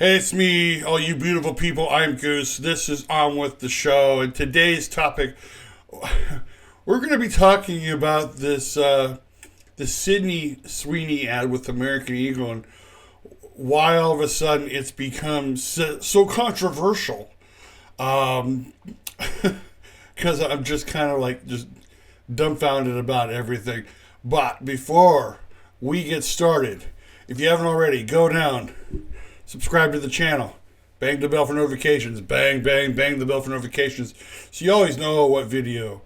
Hey, it's me, all you beautiful people. I'm Goose. This is On With the Show. And today's topic, we're going to be talking about the Sydney Sweeney ad with American Eagle and why all of a sudden it's become so controversial. Um, because I'm just kind of like just dumbfounded about everything. But before we get started, if you haven't already, go down, subscribe to the channel, bang the bell for notifications, bang, bang, bang the bell for notifications, so you always know what video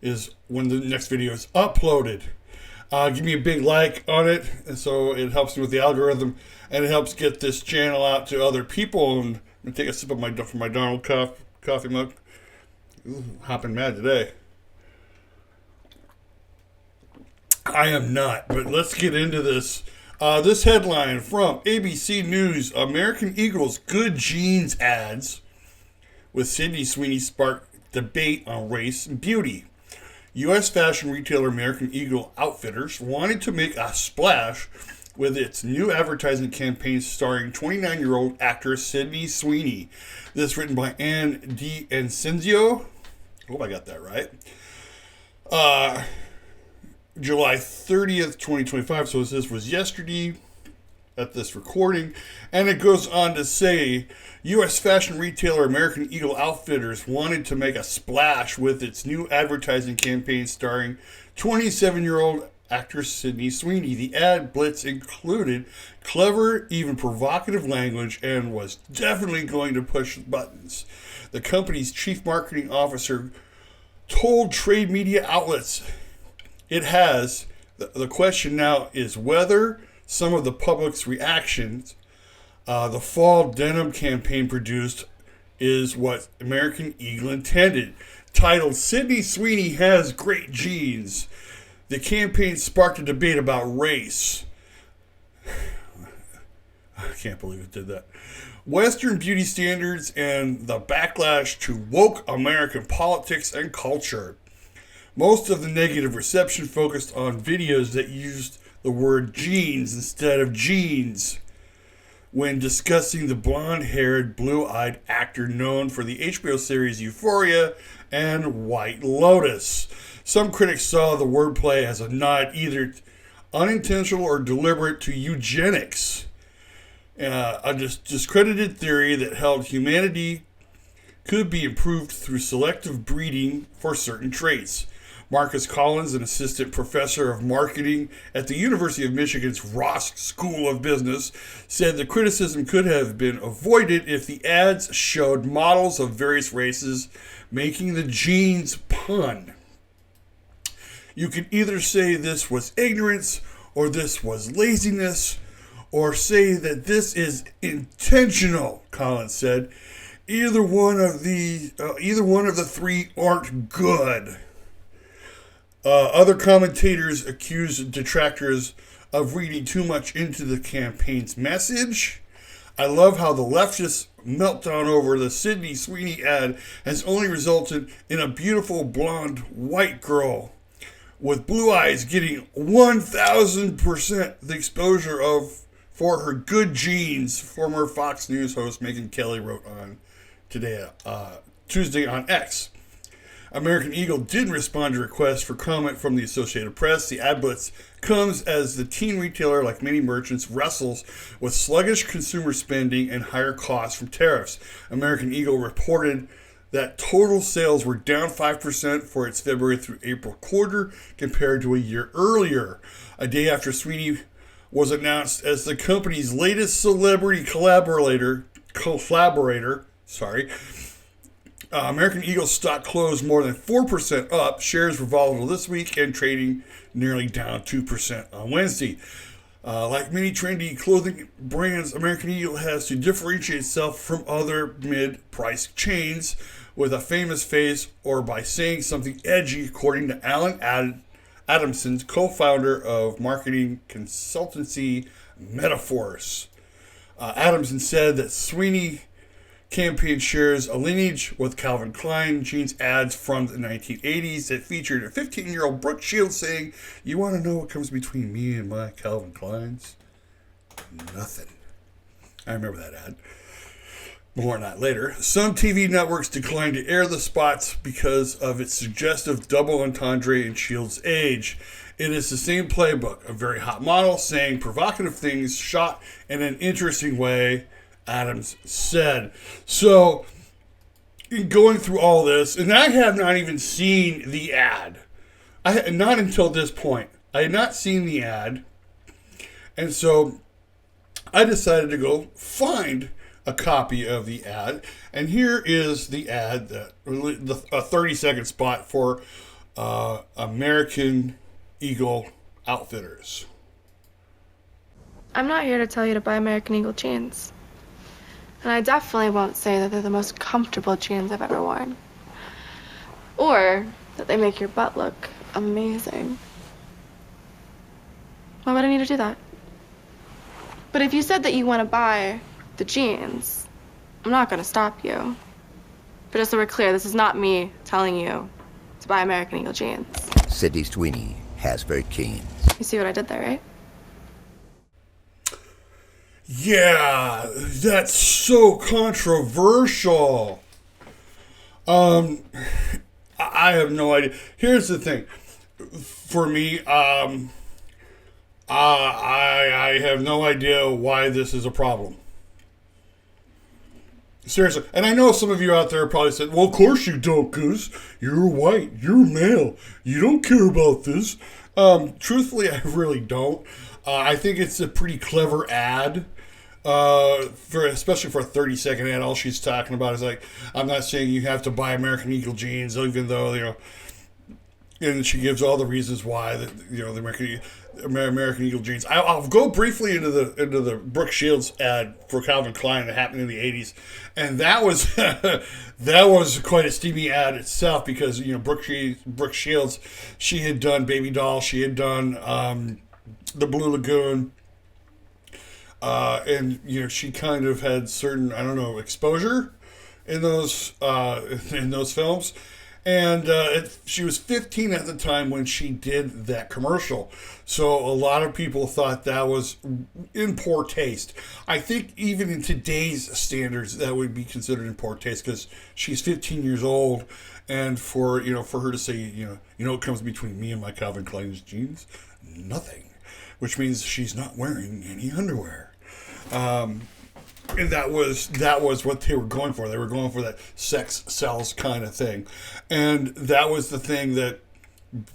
is when the next video is uploaded. Give me a big like on it, and so it helps me with the algorithm, and it helps get this channel out to other people. And I'm gonna take a sip of my Donald coffee mug. Ooh, hopping mad today. I am not, but let's get into this. This headline from ABC News: American Eagle's good jeans ads with Sydney Sweeney spark debate on race and beauty. U.S. fashion retailer American Eagle Outfitters wanted to make a splash with its new advertising campaign starring 29-year-old actress Sydney Sweeney. This written by N8ture. Hope I got that right. July 30th, 2025. So this was yesterday at this recording. And it goes on to say, U.S. fashion retailer American Eagle Outfitters wanted to make a splash with its new advertising campaign starring 27-year-old actress Sydney Sweeney. The ad blitz included clever, even provocative language and was definitely going to push buttons. The company's chief marketing officer told trade media outlets it has. The question now is whether some of the public's reactions the fall denim campaign produced is what American Eagle intended. Titled Sydney Sweeney Has Great Jeans, the campaign sparked a debate about race. I can't believe it did that. Western beauty standards and the backlash to woke American politics and culture. Most of the negative reception focused on videos that used the word jeans instead of jeans when discussing the blonde-haired, blue-eyed actor known for the HBO series Euphoria and White Lotus. Some critics saw the wordplay as a nod either unintentional or deliberate to eugenics, a discredited theory that held humanity could be improved through selective breeding for certain traits. Marcus Collins, an assistant professor of marketing at the University of Michigan's Ross School of Business, said the criticism could have been avoided if the ads showed models of various races making the jeans pun. You can either say this was ignorance, or this was laziness, or say that this is intentional, Collins said. Either one of the three aren't good. Other commentators accused detractors of reading too much into the campaign's message. I love how the leftist meltdown over the Sydney Sweeney ad has only resulted in a beautiful blonde white girl with blue eyes getting 1,000% the exposure for her good genes, former Fox News host Megyn Kelly wrote on Tuesday on X. American Eagle didn't respond to requests for comment from the Associated Press. The ad blitz comes as the teen retailer, like many merchants, wrestles with sluggish consumer spending and higher costs from tariffs. American Eagle reported that total sales were down 5% for its February through April quarter compared to a year earlier, a day after Sweeney was announced as the company's latest celebrity collaborator. American Eagle stock closed more than 4% up. Shares were volatile this week and trading nearly down 2% on Wednesday. Like many trendy clothing brands, American Eagle has to differentiate itself from other mid-price chains with a famous face or by saying something edgy, according to Alan Adamson, co-founder of marketing consultancy Metaphors. Adamson said that Sweeney campaign shares a lineage with Calvin Klein jeans ads from the 1980s that featured a 15-year-old Brooke Shields saying, "You want to know what comes between me and my Calvin Kleins? Nothing." I remember that ad. More on that later. Some TV networks declined to air the spots because of its suggestive double entendre in Shield's age. It is the same playbook. A very hot model saying provocative things shot in an interesting way, Adams said. So, in going through all this, and I have not even seen the ad. Not until this point. I had not seen the ad. And so, I decided to go find a copy of the ad, and here is the ad, a 30-second spot for American Eagle Outfitters. I'm not here to tell you to buy American Eagle jeans, and I definitely won't say that they're the most comfortable jeans I've ever worn, or that they make your butt look amazing. Why would I need to do that? But if you said that you want to buy the jeans, I'm not going to stop you. But just so we're clear, this is not me telling you to buy American Eagle jeans. Sydney Sweeney, Hasbro jeans. You see what I did there, right? Yeah, that's so controversial. I have no idea. Here's the thing. For me, I have no idea why this is a problem. Seriously. And I know some of you out there probably said, well, of course you don't, Goose. You're white. You're male. You don't care about this. Truthfully, I really don't. I think it's a pretty clever ad. Especially for a 30-second ad. All she's talking about is like, I'm not saying you have to buy American Eagle jeans, even though, and she gives all the reasons why that, the American Eagle jeans. I'll go briefly into the Brooke Shields ad for Calvin Klein that happened in the 80s, and that was that was quite a steamy ad itself because Brooke Shields, she had done Baby Doll, she had done the Blue Lagoon, and she kind of had certain exposure in those films. And she was 15 at the time when she did that commercial. So a lot of people thought that was in poor taste. I think even in today's standards, that would be considered in poor taste because she's 15 years old. And for her to say, what comes between me and my Calvin Klein jeans? Nothing. Which means she's not wearing any underwear. And that was what they were going for. They were going for that sex sells kind of thing. And that was the thing that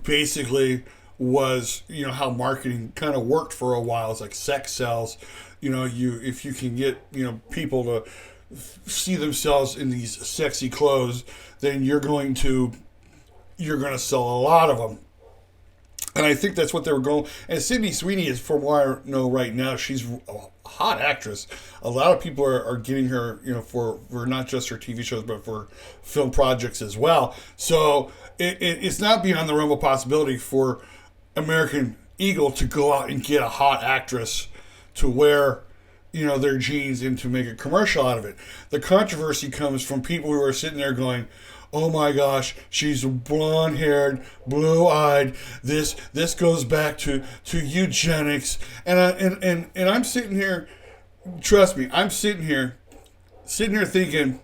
basically was, how marketing kind of worked for a while. It's like sex sells. If you can get, people to see themselves in these sexy clothes, then you're going to sell a lot of them. And I think that's what they were going. And Sydney Sweeney is, from what I know right now, she's a hot actress. A lot of people are getting her, for not just her TV shows, but for film projects as well. So it's not beyond the realm of possibility for American Eagle to go out and get a hot actress to wear, their jeans and to make a commercial out of it. The controversy comes from people who are sitting there going, oh my gosh, she's blonde-haired, blue-eyed. This goes back to eugenics. And I'm sitting here, trust me, I'm sitting here thinking,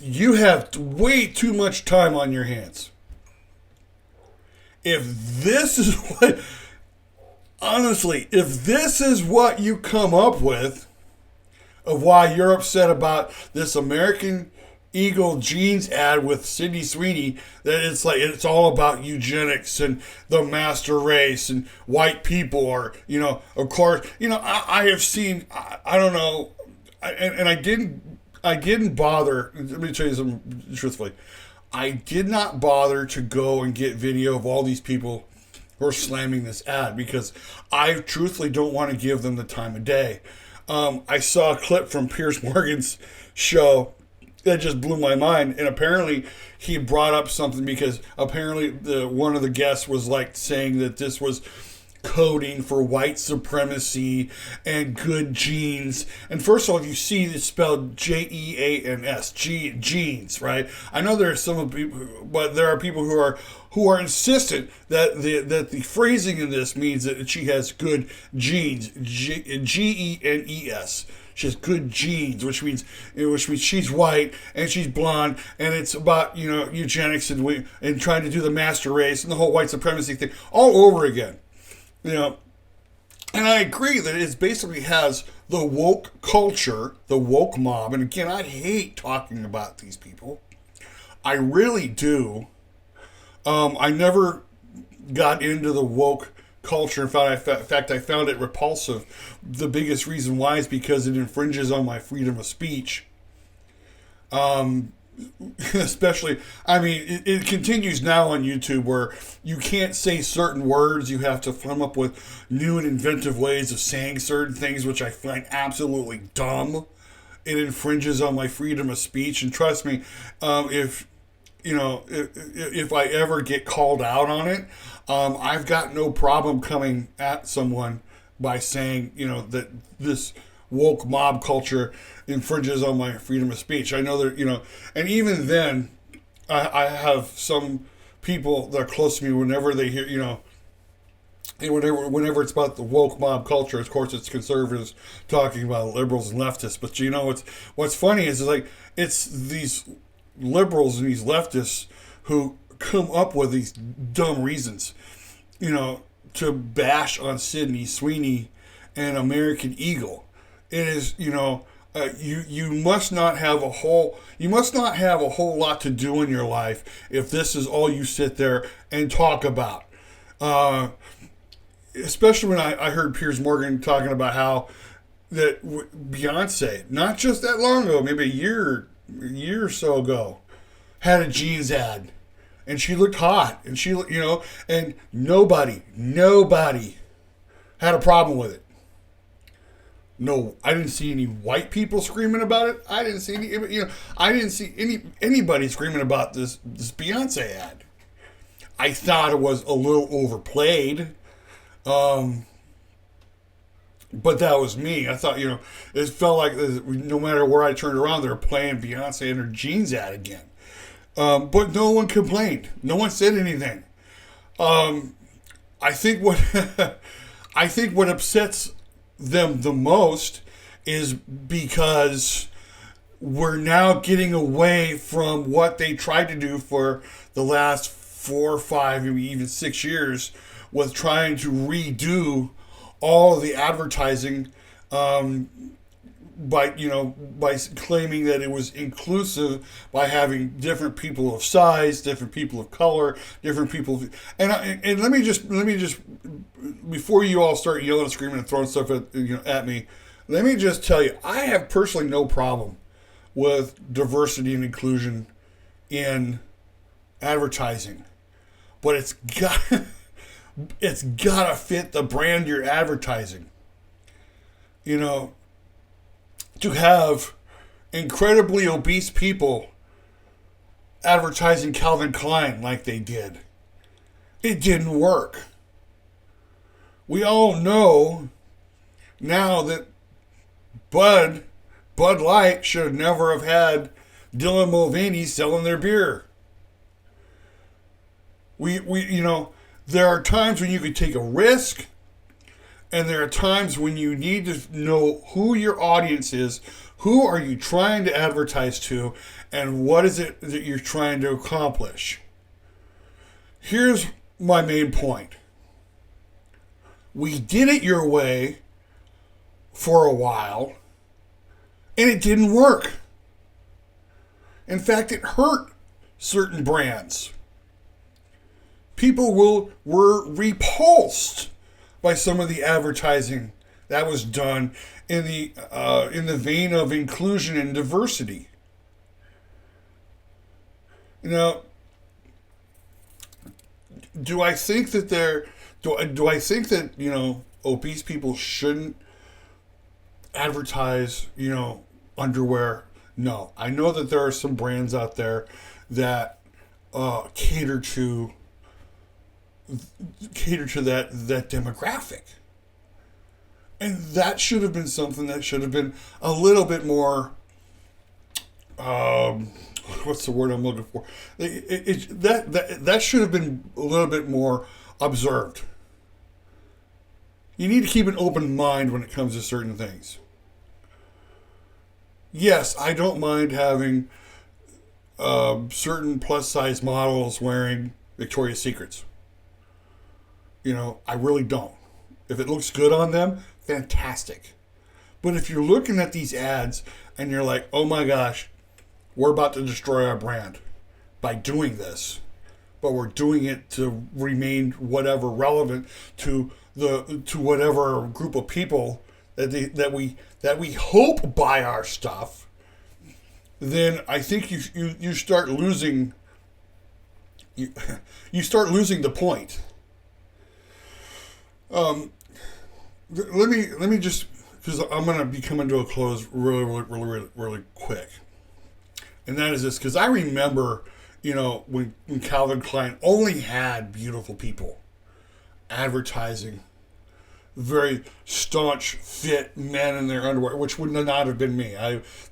you have way too much time on your hands. If this is what you come up with of why you're upset about this American Eagle jeans ad with Sydney Sweeney, that it's all about eugenics and the master race and white people, or of course I have seen, I don't know, and I didn't bother. Let me tell you something truthfully. I did not bother to go and get video of all these people who are slamming this ad because I truthfully don't want to give them the time of day. I saw a clip from Piers Morgan's show that just blew my mind. And apparently he brought up something because apparently one of the guests was saying that this was coding for white supremacy and good genes. And first of all, you see it's spelled Jeans, jeans, right? I know there are some people, but there are people who are insistent that the phrasing in this means that she has good genes, Genes. She has good genes, which means she's white and she's blonde, and it's about eugenics and trying to do the master race and the whole white supremacy thing all over again. And I agree that it basically has the woke culture, the woke mob. And again, I hate talking about these people. I really do. I never got into the woke culture. In fact, I found it repulsive. The biggest reason why is because it infringes on my freedom of speech. Especially, it continues now on YouTube where you can't say certain words. You have to come up with new and inventive ways of saying certain things, which I find absolutely dumb. It infringes on my freedom of speech. And trust me, if I ever get called out on it, I've got no problem coming at someone by saying, that this woke mob culture infringes on my freedom of speech. I know that, and even then, I have some people that are close to me whenever they hear, and whenever it's about the woke mob culture, of course, it's conservatives talking about liberals and leftists. But what's funny is like it's these liberals and these leftists who come up with these dumb reasons, to bash on Sweeney and American Eagle. It is, you must not have a whole lot to do in your life if this is all you sit there and talk about. Especially when I heard Piers Morgan talking about how that Beyonce, not just that long ago, maybe a year or so ago, had a jeans ad, and she looked hot, and and nobody had a problem with it. No, I didn't see any white people screaming about it. I didn't see anybody screaming about this Beyonce ad. I thought it was a little overplayed. But that was me. I thought, it felt like no matter where I turned around, they were playing Beyonce and her jeans ad again. But no one complained. No one said anything. I think what upsets them the most is because we're now getting away from what they tried to do for the last 4 or 5, maybe even 6 years, with trying to redo all of the advertising, by claiming that it was inclusive by having different people of size, different people of color, different people and let me just before you all start yelling and screaming and throwing stuff at me, let me just tell you, I have personally no problem with diversity and inclusion in advertising, but it's gotta fit the brand you're advertising. To have incredibly obese people advertising Calvin Klein like they did, it didn't work. We all know now that Bud Light should never have had Dylan Mulvaney selling their beer. There are times when you could take a risk, and there are times when you need to know who your audience is, who are you trying to advertise to, and what is it that you're trying to accomplish. Here's my main point. We did it your way for a while, and it didn't work. In fact, it hurt certain brands. People were repulsed by some of the advertising that was done in the vein of inclusion and diversity. Do I think that obese people shouldn't advertise underwear? No, I know that there are some brands out there that cater to that demographic, and that should have been something that should have been a little bit more what's the word I'm looking for? That should have been a little bit more observed. You need to keep an open mind when it comes to certain things. yes, I don't mind having certain plus size models wearing Victoria's Secrets. I really don't. If it looks good on them, fantastic. But if you're looking at these ads and you're like, oh my gosh, we're about to destroy our brand by doing this, but we're doing it to remain whatever relevant to whatever group of people that we hope buy our stuff, then I think you start losing you start losing the point. Let me just, because I'm gonna be coming to a close really quick, and that is this, because I remember, when Calvin Klein only had beautiful people advertising very staunch, fit men in their underwear, which would not have been me.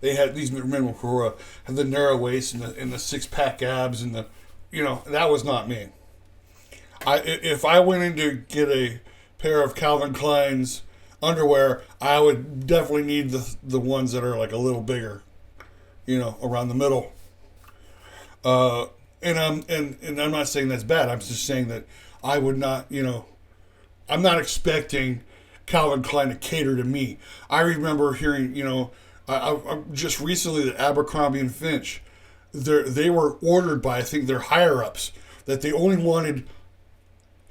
They had these men who had the narrow waist and the six pack abs and that was not me. If I went in to get a pair of Calvin Klein's underwear, I would definitely need the ones that are like a little bigger, around the middle. And I'm not saying that's bad. I'm just saying that I would not, I'm not expecting Calvin Klein to cater to me. I remember hearing, I just recently that Abercrombie and Finch, they were ordered by, I think, their higher ups, that they only wanted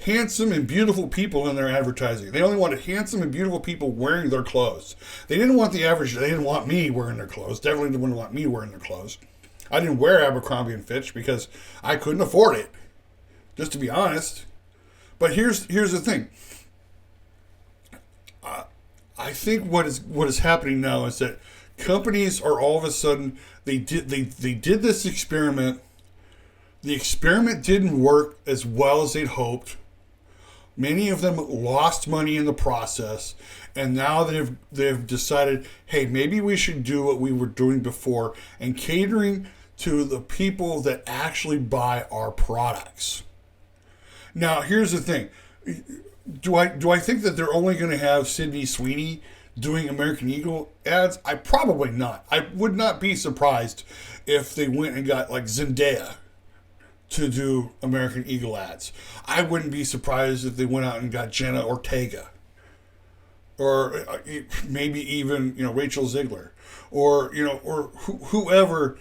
handsome and beautiful people in their advertising. They only wanted handsome and beautiful people wearing their clothes. They didn't want the average. They didn't want me wearing their clothes. Definitely didn't want me wearing their clothes. I didn't wear Abercrombie and Fitch because I couldn't afford it, just to be honest. But here's the thing. I think what is happening now is that companies are all of a sudden they did this experiment. The experiment didn't work as well as they'd hoped. Many of them lost money in the process, and now they've decided, hey, maybe we should do what we were doing before and catering to the people that actually buy our products. Now, here's the thing. Do I think that they're only going to have Sydney Sweeney doing American Eagle ads? I probably not. I would not be surprised if they went and got like Zendaya to do American Eagle ads. I wouldn't be surprised if they went out and got Jenna Ortega, or maybe even Rachel Ziegler, or whoever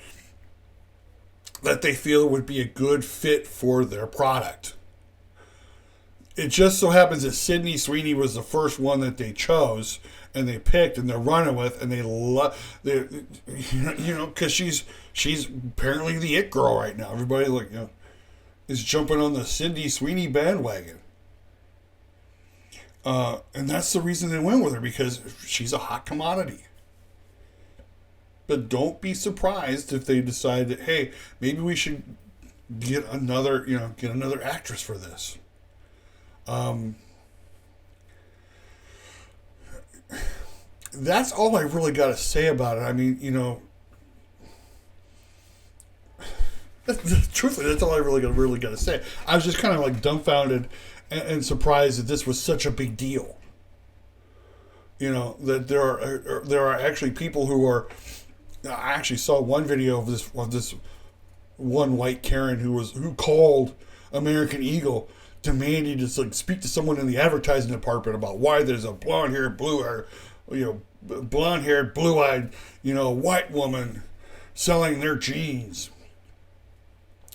that they feel would be a good fit for their product. It just so happens that Sydney Sweeney was the first one that they chose and they picked and they're running with, and they love, because she's apparently the it girl right now. Everybody is jumping on the Sydney Sweeney bandwagon, and that's the reason they went with her, because she's a hot commodity. But don't be surprised if they decide that, hey, maybe we should get another actress for this. That's all I really got to say about it. I mean, truthfully, that's all I really got to say. I was just kind of like dumbfounded and surprised that this was such a big deal. That there are actually people who are. I actually saw one video of this one white Karen who called American Eagle, demanding to speak to someone in the advertising department about why there's a blonde-haired, blonde-haired, blue-eyed, white woman selling their jeans.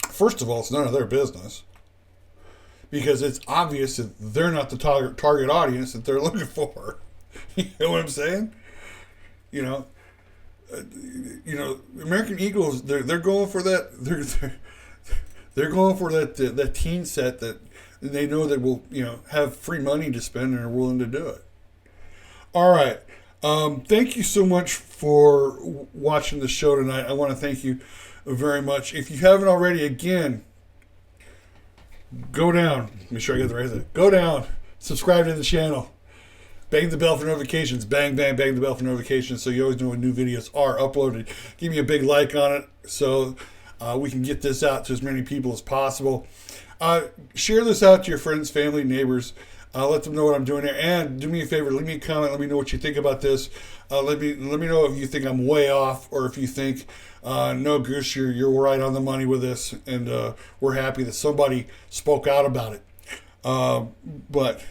First of all, it's none of their business, because it's obvious that they're not the target audience that they're looking for. You know what I'm saying? American Eagles, they're going for that. They're going for that teen set that they know that will have free money to spend and are willing to do it. All right. Thank you so much for watching the show tonight. I want to thank you very much. If you haven't already, again, go down. Make sure I get the right thing. Go down. Subscribe to the channel. Bang the bell for notifications. Bang, bang, bang the bell for notifications so you always know when new videos are uploaded. Give me a big like on it so we can get this out to as many people as possible. Share this out to your friends, family, neighbors. Let them know what I'm doing there. And do me a favor, leave me a comment. Let me know what you think about this. Let me know if you think I'm way off or if you think, no, Goose, you're right on the money with this. And we're happy that somebody spoke out about it. But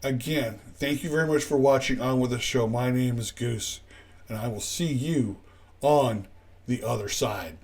again, thank you very much for watching On With The Show. My name is Goose, and I will see you on the other side.